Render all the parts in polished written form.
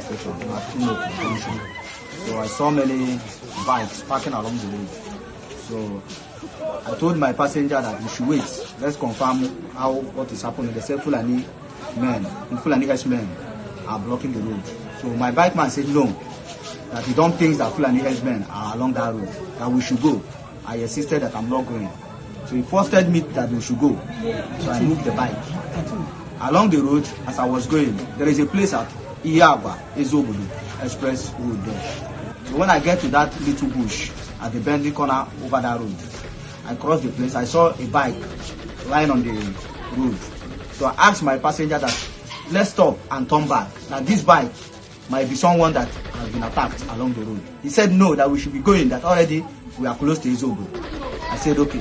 station at Umuokwo Junction. So I saw many bikes parking along the road. So I told my passenger that we should wait. Let's confirm what is happening. They said Fulani herdsmen are blocking the road. So my bike man said no, that he don't think that Fulani herdsmen are along that road, that we should go. I insisted that I'm not going. So he forced me that we should go. So I moved the bike. Along the road, as I was going, there is a place at Ihiagwa, Eziobodo Express Road there. So when I get to that little bush at the bending corner over that road, I crossed the place. I saw a bike lying on the road. So I asked my passenger that let's stop and turn back. Now this bike might be someone that has been attacked along the road. He said no, that we should be going, that already we are close to Asobu. I said okay.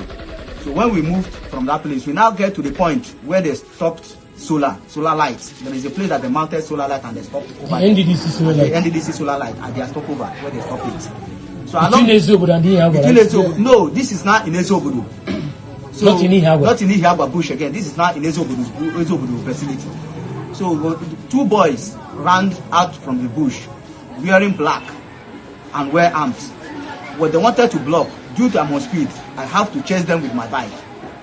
So when we moved from that place, we now get to the point where they stopped solar lights. There is a place that they mounted solar light and they stopped over. The NDDC solar light. The NDDC solar light and they stopped over where they stopped it. So between Eziobodo and Ihiagwa. No, this is not in Eziobodo. So not in Ihiagwa. Not in Ihiagwa bush again. This is not in Eziobodo facility. So two boys ran out from the bush wearing black and wear arms. What they wanted to block, due to my speed, I have to chase them with my bike.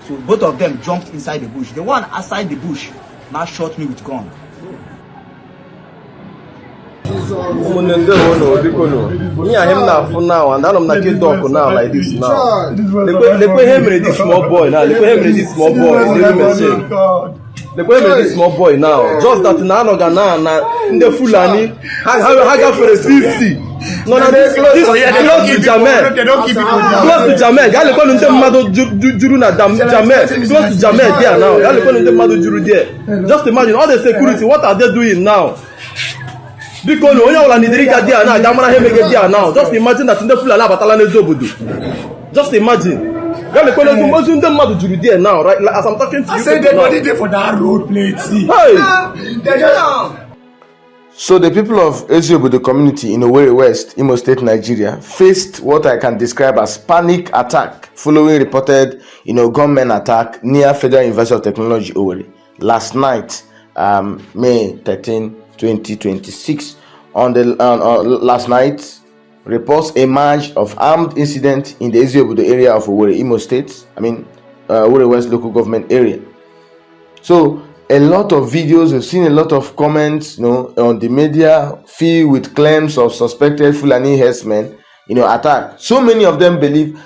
So both of them jumped inside the bush. The one outside the bush now shot me with gun. Now and I'm not talking now like this now. They put him in this small boy now. They put him in this small boy. They put him in this small boy now. Just that now in the Fulani, how got for the 50. No, this close to Jamel. They don't keep it close to Jamel. Y'all call them Mado Juru na Jamel. Close to Jamel there now. Y'all call them Mado Juru there. Just imagine all the security. What are they doing now? Because no, y'all need to get there now. Jamana hemege there now. Just imagine that in the Fulani Batalane Zobudu. Just imagine. Y'all call them Mado Juru there now, right? As I'm talking to you. I said they body there for that road plate. See. Hey. So the people of Eziobodo community in Owerri West, Imo State, Nigeria, faced what I can describe as panic attack following reported, gunmen attack near Federal University of Technology, Owerri, last night, May 13, 2026. Last night, reports emerged of armed incident in the Eziobodo area of Owerri, Imo State. Owerri West local government area. So a lot of videos, we've seen a lot of comments, on the media filled with claims of suspected Fulani herdsmen, attack. So many of them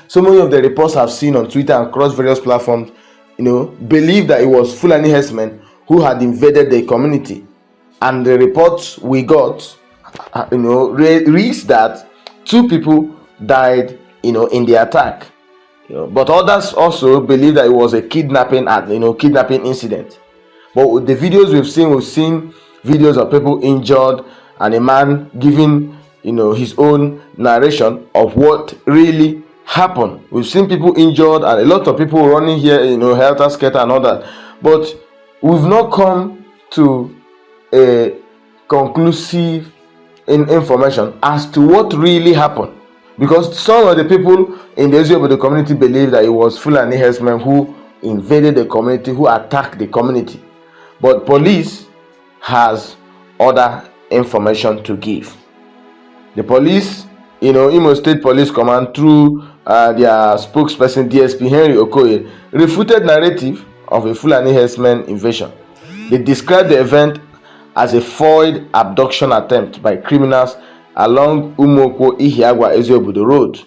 so many of the reports I've seen on Twitter and across various platforms, believe that it was Fulani herdsmen who had invaded the community. And the reports we got, reads that 2 people died, in the attack. But others also believe that it was a kidnapping incident. But with the videos we've seen videos of people injured and a man giving, his own narration of what really happened. We've seen people injured and a lot of people running here, helter skelter and all that. But we've not come to a conclusive information as to what really happened. Because some of the people in the Eziobodo community believe that it was Fulani herdsmen who invaded the community, who attacked the community. But police has other information to give. The police, Imo State Police Command, through their spokesperson DSP Henry Okoye, refuted narrative of a Fulani herdsmen invasion. They described the event as a foiled abduction attempt by criminals along Umuokwo Ihiagwa Eziobodo Road.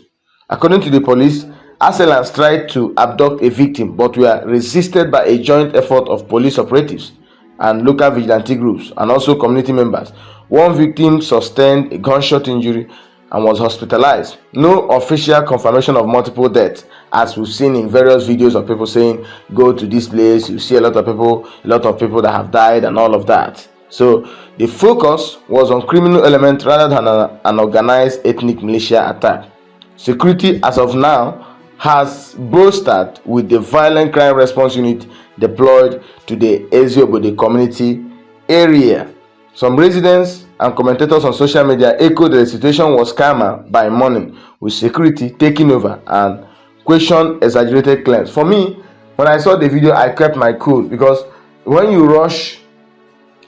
According to the police, assailants tried to abduct a victim but were resisted by a joint effort of police operatives and local vigilante groups and also community members. One victim sustained a gunshot injury and was hospitalized. No official confirmation of multiple deaths, as we've seen in various videos of people saying go to this place. You see a lot of people that have died and all of that. So the focus was on criminal element rather than an organized ethnic militia attack. Security as of now has bolstered with the violent crime response unit deployed to the Eziobodo community area. Some residents and commentators on social media echoed that the situation was calmer by morning, with security taking over, and questioned exaggerated claims. For me, when I saw the video, I kept my cool, because when you rush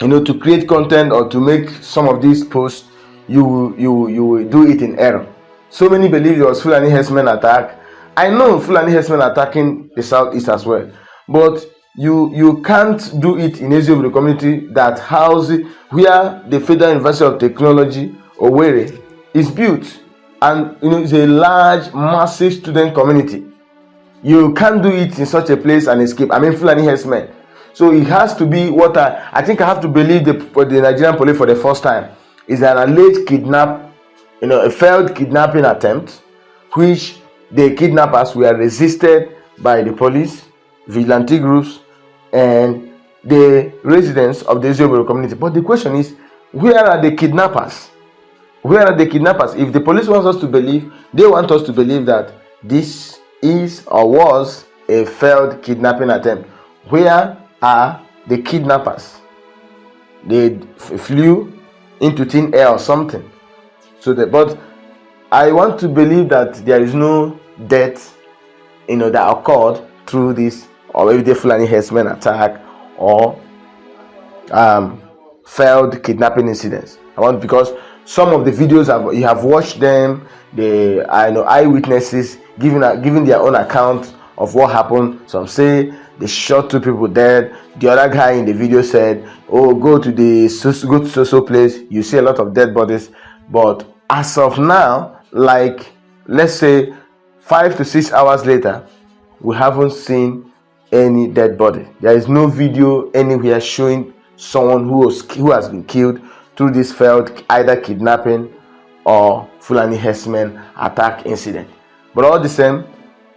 to create content or to make some of these posts, you will do it in error. So many believe it was Fulani herdsmen attack. I know Fulani herdsmen attacking the southeast as well, but you can't do it in Eziobodo community that house where the Federal University of Technology Owerri is built, and it's a large, massive student community. You can't do it in such a place and escape. I mean, Fulani herdsmen. So it has to be what I think I have to believe the Nigerian police for the first time is an alleged a failed kidnapping attempt, which the kidnappers were resisted by the police, vigilante groups, and the residents of the Eziobodo community. But the question is, where are the kidnappers? Where are the kidnappers? If the police wants us to believe, they want us to believe that this is or was a failed kidnapping attempt. Where are the kidnappers? They flew into thin air or something. But I want to believe that there is no death, that occurred through this, or maybe the Fulani herdsmen attack or failed kidnapping incidents. Because some of the videos you have watched them, I know eyewitnesses giving their own account of what happened. Some say they shot 2 people dead. The other guy in the video said, "Oh, go to so place. You see a lot of dead bodies." But as of now, like let's say 5 to 6 hours later, we haven't seen any dead body. There is no video anywhere showing someone who has been killed through this failed either kidnapping or Fulani herdsmen attack incident. But all the same,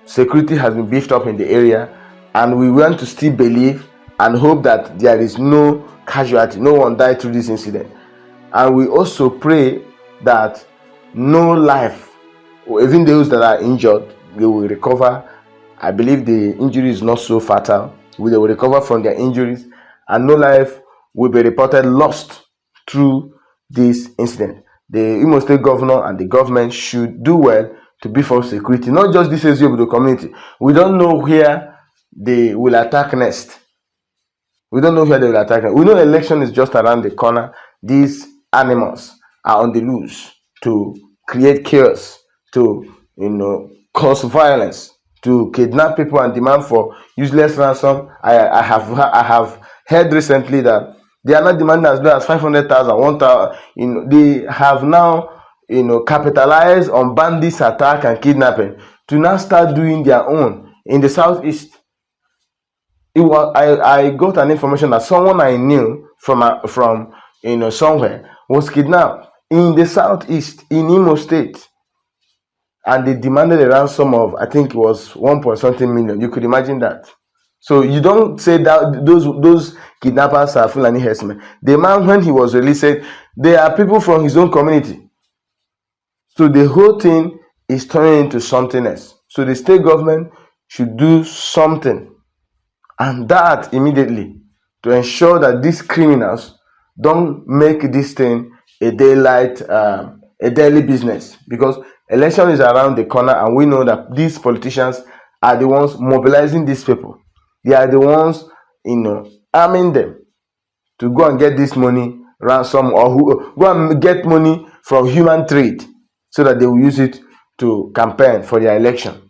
security has been beefed up in the area, and we want to still believe and hope that there is no casualty, no one died through this incident. And we also pray that no life, or even those that are injured, they will recover. I believe the injury is not so fatal. They will recover from their injuries, and no life will be reported lost through this incident. The Imo State governor and the government should do well to beef up security, not just this Eziobodo community. We don't know where they will attack next. We don't know where they will attack next. We know election is just around the corner. These animals are on the loose to create chaos, to cause violence, to kidnap people and demand for useless ransom. I have heard recently that they are not demanding as low as 500,000, 1,000. They have now capitalized on bandits attack and kidnapping to now start doing their own in the southeast. I got an information that someone I knew from somewhere was kidnapped in the southeast in Imo State, and they demanded a ransom of, I think it was 1 point something million. You could imagine that. So you don't say that those kidnappers are Fulani herdsmen. The man, when he was released, said they are people from his own community. So the whole thing is turning into something else. So the state government should do something, and that immediately, to ensure that these criminals don't make this thing a daily business, because election is around the corner, and we know that these politicians are the ones mobilizing these people. They are the ones, arming them to go and get this money, ransom, or go and get money from human trade, so that they will use it to campaign for their election.